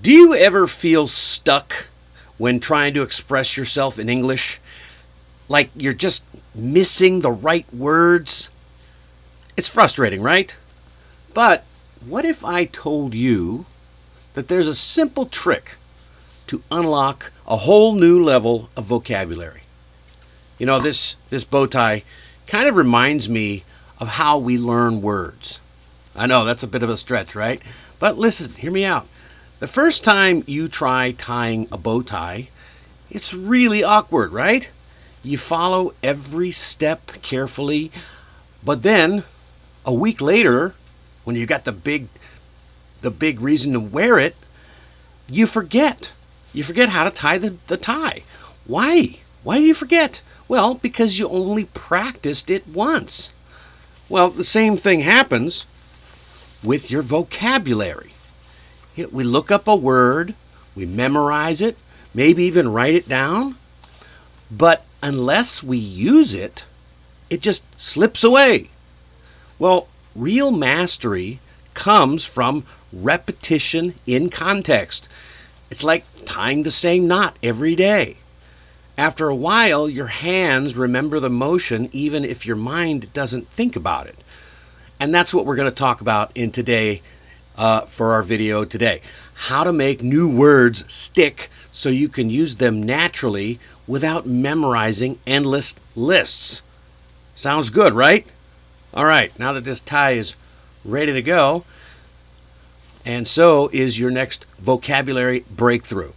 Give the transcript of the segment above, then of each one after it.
Do you ever feel stuck when trying to express yourself in English? Like you're just missing the right words? It's frustrating, right? But what if I told you that there's a simple trick to unlock a whole new level of vocabulary? You know, this bow tie kind of reminds me of how we learn words. I know that's a bit of a stretch, right? But listen, hear me out. The first time you try tying a bow tie, it's really awkward, right? You follow every step carefully, but then a week later, when you got the big reason to wear it, you forget. You forget how to tie the tie. Why? Why do you forget? Well, because you only practiced it once. Well, the same thing happens with your vocabulary. We look up a word, we memorize it, maybe even write it down, but unless we use it, it just slips away. Well, real mastery comes from repetition in context. It's like tying the same knot every day. After a while, your hands remember the motion even if your mind doesn't think about it. And that's what we're going to talk about in today for our video today. How to make new words stick so you can use them naturally without memorizing endless lists. Sounds good, right? All right, now that this tie is ready to go, and so is your next vocabulary breakthrough.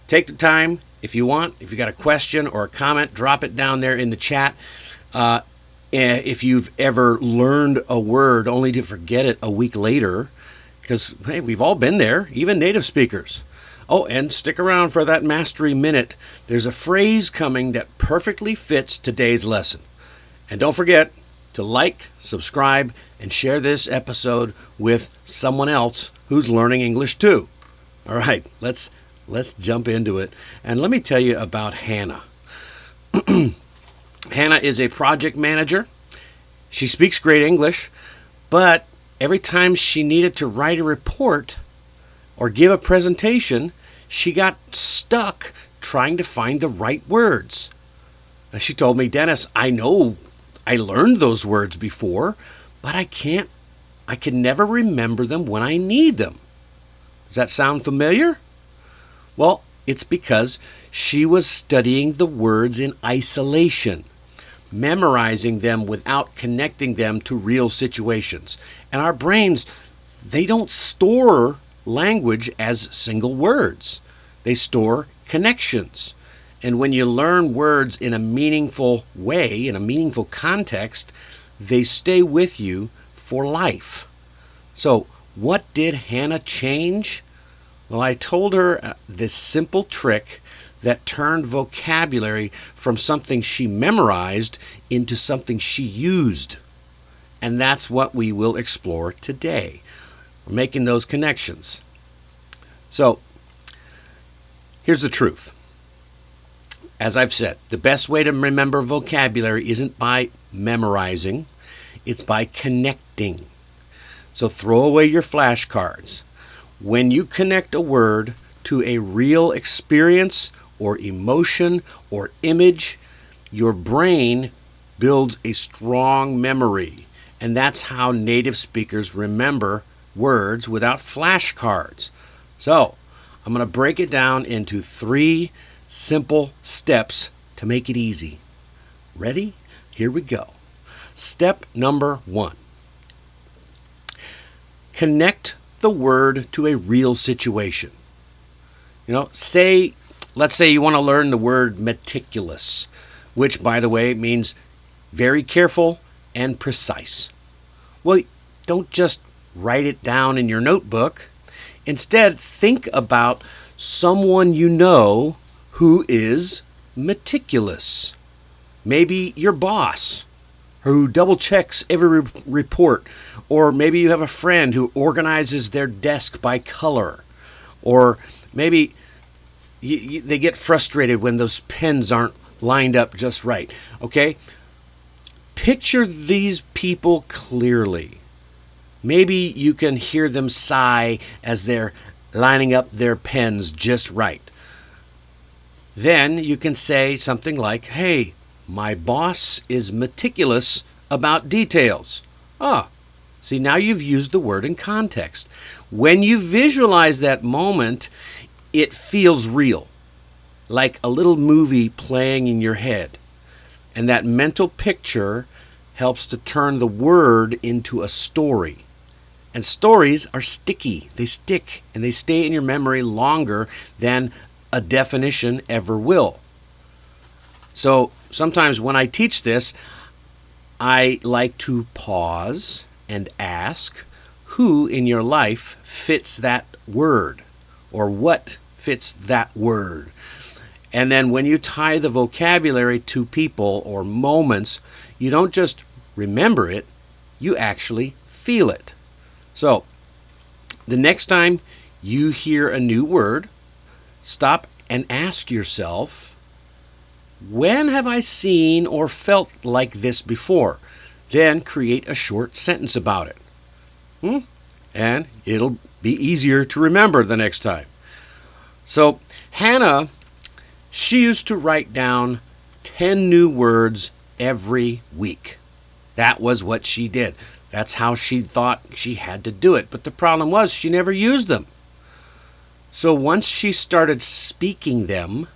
Take the time if you want. If you got a question or a comment, drop it down there in the chat. If you've ever learned a word only to forget it a week later, because hey, we've all been there, even native speakers. Oh, and stick around for that Mastery Minute. There's a phrase coming that perfectly fits today's lesson. And don't forget to like, subscribe, and share this episode with someone else who's learning English too. All right, let's jump into it. And let me tell you about Hannah. Hannah is a project manager. She speaks great English, but every time she needed to write a report or give a presentation, she got stuck trying to find the right words. And she told me, Dennis, I know I learned those words before, but I can never remember them when I need them. Does that sound familiar? Well, it's because she was studying the words in isolation, memorizing them without connecting them to real situations. And our brains, they don't store language as single words. They store connections. And when you learn words in a meaningful way, in a meaningful context, they stay with you for life. So, what did Hannah change? Well, I told her this simple trick that turned vocabulary from something she memorized into something she used. And that's what we will explore today. We're making those connections. So, here's the truth. As I've said, the best way to remember vocabulary isn't by memorizing, it's by connecting. So throw away your flashcards. When you connect a word to a real experience or emotion or image, your brain builds a strong memory. And that's how native speakers remember words without flashcards. So, I'm going to break it down into 3 simple steps to make it easy. Ready? Here we go. Step number 1. Connect the word to a real situation. You know, let's say you want to learn the word meticulous, which, by the way, means very careful and precise. Well, don't just write it down in your notebook. Instead, think about someone you know who is meticulous. Maybe your boss, who double checks every report, or maybe you have a friend who organizes their desk by color, or maybe they get frustrated when those pens aren't lined up just right. Okay? Picture these people clearly. Maybe you can hear them sigh as they're lining up their pens just right. Then you can say something like, hey, my boss is meticulous about details. Ah, see, now you've used the word in context. When you visualize that moment, it feels real, like a little movie playing in your head. And that mental picture helps to turn the word into a story. And stories are sticky. They stick and they stay in your memory longer than a definition ever will. So sometimes when I teach this, I like to pause and ask, who in your life fits that word? Or what fits that word? And then when you tie the vocabulary to people or moments, you don't just remember it, you actually feel it. So the next time you hear a new word, stop and ask yourself, when have I seen or felt like this before? Then create a short sentence about it. And it'll be easier to remember the next time. So Hannah, she used to write down 10 new words every week. That was what she did. That's how she thought she had to do it. But the problem was she never used them. So once she started speaking them,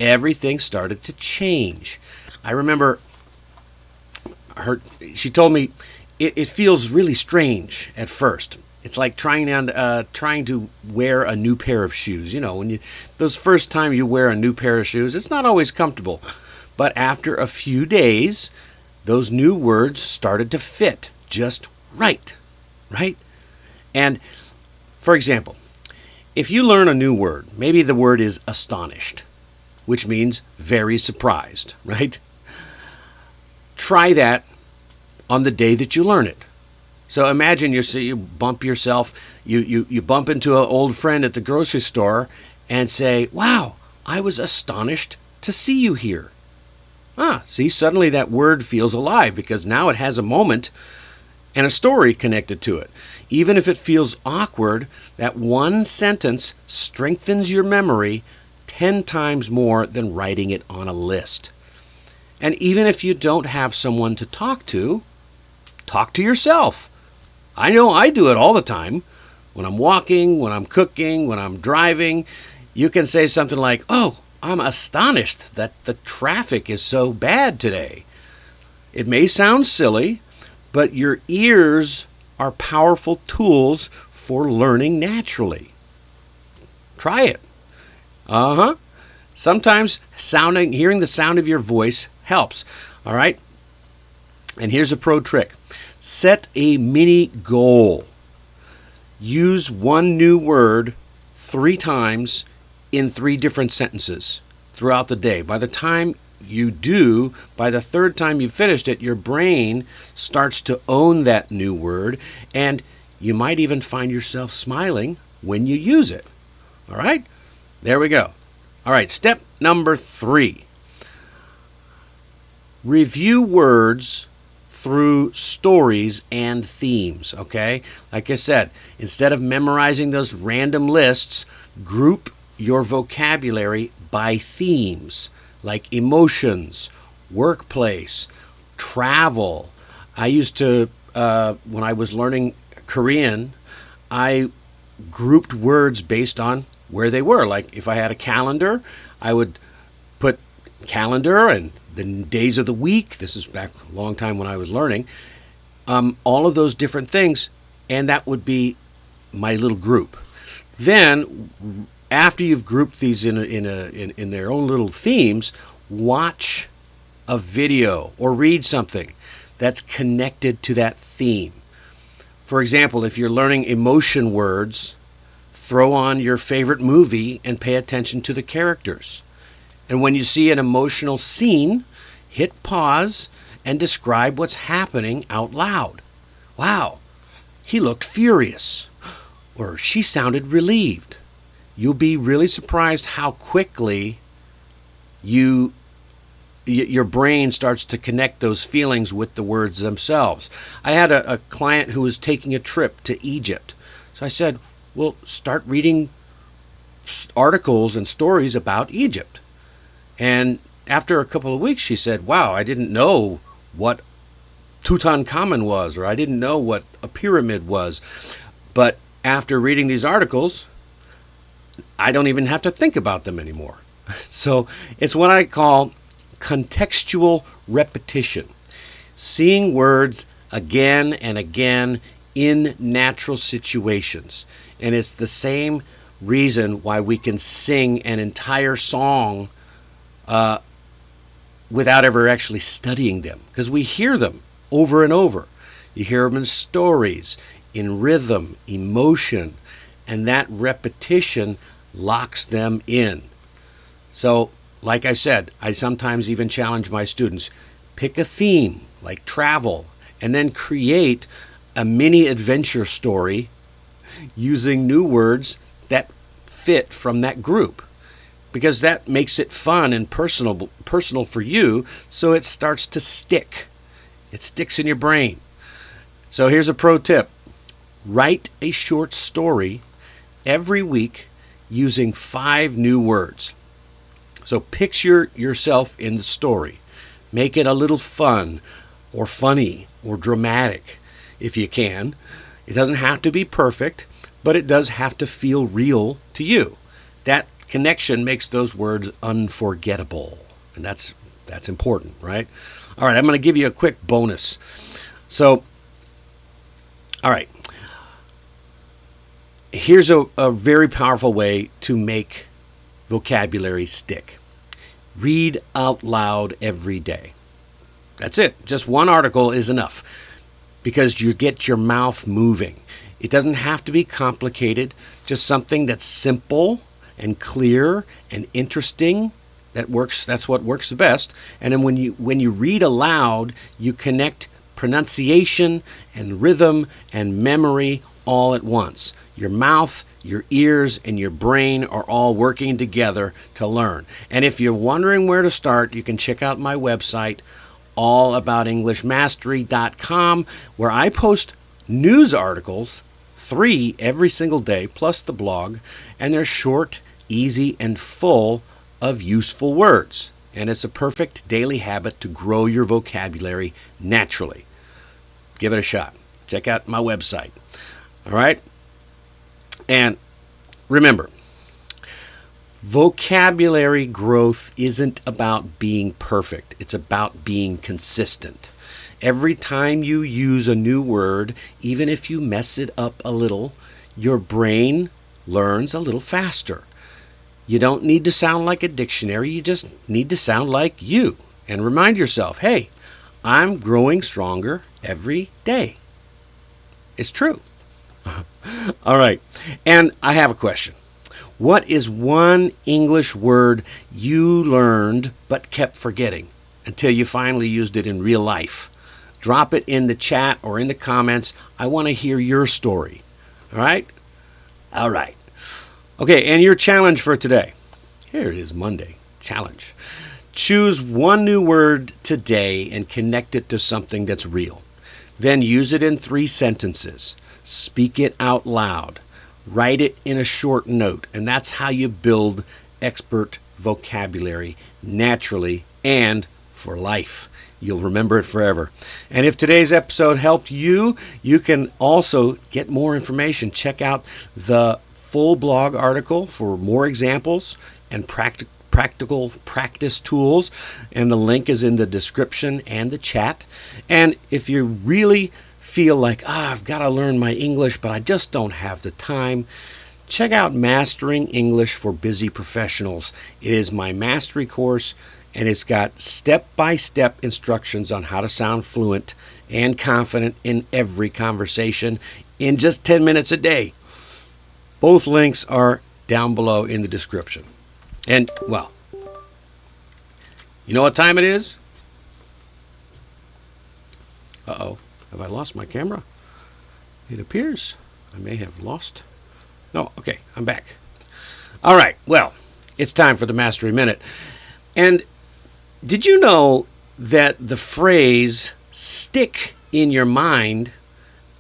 everything started to change. I remember she told me it feels really strange at first. It's like trying to wear a new pair of shoes. You know, when those first time you wear a new pair of shoes, it's not always comfortable. But after a few days, those new words started to fit just right? And for example, if you learn a new word, maybe the word is astonished, which means very surprised, right? Try that on the day that you learn it. So imagine you bump yourself, you bump into an old friend at the grocery store and say, wow, I was astonished to see you here. See, suddenly that word feels alive because now it has a moment and a story connected to it. Even if it feels awkward, that one sentence strengthens your memory 10 times more than writing it on a list. And even if you don't have someone to talk to yourself. I know I do it all the time. When I'm walking, when I'm cooking, when I'm driving, you can say something like, oh, I'm astonished that the traffic is so bad today. It may sound silly, but your ears are powerful tools for learning naturally. Try it. Sometimes hearing the sound of your voice helps. All right? And here's a pro trick. Set a mini goal. Use one new word 3 times in 3 different sentences throughout the day. By the time you do, by the 3rd time you finished it, your brain starts to own that new word, and you might even find yourself smiling when you use it. All right? There we go. All right, step number 3. Review words through stories and themes, okay? Like I said, instead of memorizing those random lists, group your vocabulary by themes like emotions, workplace, travel. I used to, when I was learning Korean, I grouped words based on where they were. Like if I had a calendar, I would put calendar and the days of the week. This is back a long time when I was learning. All of those different things, and that would be my little group. Then, after you've grouped these in their own little themes, watch a video or read something that's connected to that theme. For example, if you're learning emotion words, throw on your favorite movie and pay attention to the characters. And when you see an emotional scene, hit pause and describe what's happening out loud. Wow, he looked furious, or she sounded relieved. You'll be really surprised how quickly your brain starts to connect those feelings with the words themselves. I had a client who was taking a trip to Egypt. So I said, Well, start reading articles and stories about Egypt. And after a couple of weeks, she said, wow, I didn't know what Tutankhamun was, or I didn't know what a pyramid was. But after reading these articles, I don't even have to think about them anymore. So it's what I call contextual repetition. Seeing words again and again in natural situations. And it's the same reason why we can sing an entire song without ever actually studying them, because we hear them over and over. You hear them in stories, in rhythm, emotion, and that repetition locks them in. So, like I said, I sometimes even challenge my students, pick a theme like travel, and then create a mini adventure story using new words that fit from that group, because that makes it fun and personal for you, so it starts to stick. It sticks in your brain. So here's a pro tip. Write a short story every week using 5 new words. So picture yourself in the story. Make it a little fun or funny or dramatic if you can. It doesn't have to be perfect, but it does have to feel real to you. That connection makes those words unforgettable. And that's important, right? All right, I'm going to give you a quick bonus. So, all right. Here's a very powerful way to make vocabulary stick. Read out loud every day. That's it. Just one article is enough, because you get your mouth moving. It doesn't have to be complicated, just something that's simple and clear and interesting. That's what works the best. And then when you read aloud, you connect pronunciation and rhythm and memory all at once. Your mouth, your ears, and your brain are all working together to learn. And if you're wondering where to start, you can check out my website, allaboutenglishmastery.com, where I post news articles, 3 every single day, plus the blog, and they're short, easy, and full of useful words. And it's a perfect daily habit to grow your vocabulary naturally. Give it a shot. Check out my website. All right? And remember, vocabulary growth isn't about being perfect. It's about being consistent. Every time you use a new word, even if you mess it up a little, your brain learns a little faster. You don't need to sound like a dictionary. You just need to sound like you. And remind yourself, hey, I'm growing stronger every day. It's true. All right. And I have a question. What is one English word you learned but kept forgetting until you finally used it in real life? Drop it in the chat or in the comments. I want to hear your story. All right? All right. Okay, and your challenge for today. Here it is, Monday. Challenge. Choose one new word today and connect it to something that's real. Then use it in 3 sentences. Speak it out loud. Write it in a short note. And that's how you build expert vocabulary naturally and for life. You'll remember it forever. And if today's episode helped you, you can also get more information. Check out the full blog article for more examples and practical practice tools. And the link is in the description and the chat. And if you really feel like, I've got to learn my English, but I just don't have the time, check out Mastering English for Busy Professionals. It is my mastery course, and it's got step-by-step instructions on how to sound fluent and confident in every conversation in just 10 minutes a day. Both links are down below in the description. And, well, you know what time it is? Uh-oh. Have I lost my camera? It appears I may have lost. No, okay, I'm back. All right, well, it's time for the Mastery Minute. And did you know that the phrase stick in your mind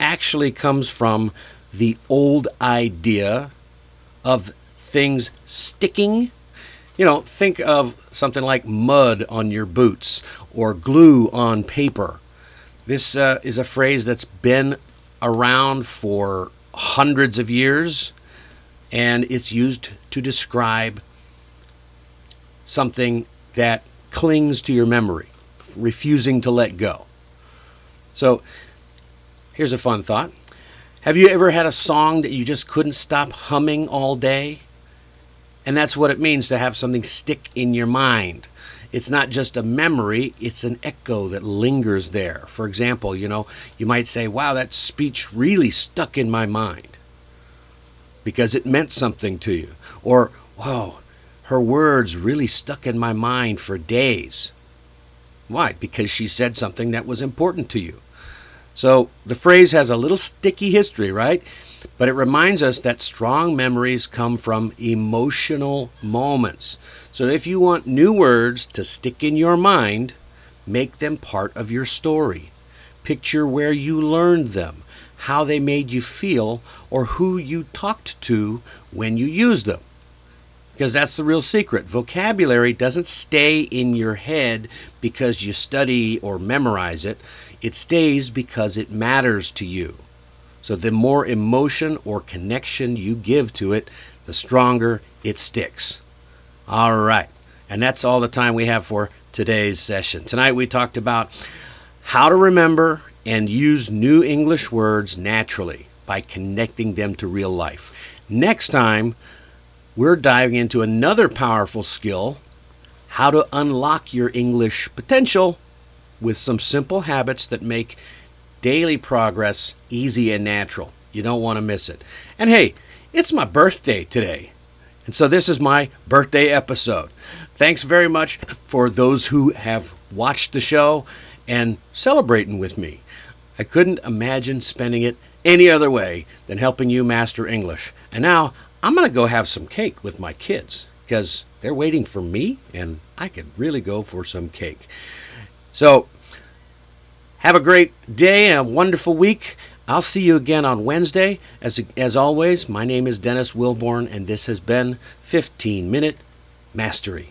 actually comes from the old idea of things sticking. Think of something like mud on your boots or glue on paper. This is a phrase that's been around for hundreds of years, and it's used to describe something that clings to your memory, refusing to let go. So here's a fun thought. Have you ever had a song that you just couldn't stop humming all day? And that's what it means to have something stick in your mind. It's not just a memory, it's an echo that lingers there. For example, you might say, wow, that speech really stuck in my mind because it meant something to you. Or, wow, her words really stuck in my mind for days. Why? Because she said something that was important to you. So the phrase has a little sticky history, right? But it reminds us that strong memories come from emotional moments. So if you want new words to stick in your mind, make them part of your story. Picture where you learned them, how they made you feel, or who you talked to when you used them. Because that's the real secret. Vocabulary doesn't stay in your head because you study or memorize it. It stays because it matters to you. So the more emotion or connection you give to it, the stronger it sticks. All right. And that's all the time we have for today's session. Tonight we talked about how to remember and use new English words naturally by connecting them to real life. Next time, we're diving into another powerful skill, how to unlock your English potential with some simple habits that make daily progress easy and natural. You don't want to miss it. And hey, it's my birthday today. And so this is my birthday episode. Thanks very much for those who have watched the show and celebrating with me. I couldn't imagine spending it any other way than helping you master English. And now I'm going to go have some cake with my kids because they're waiting for me and I could really go for some cake. So have a great day and a wonderful week. I'll see you again on Wednesday. As always, my name is Dennis Wilborn and this has been 15 Minute Mastery.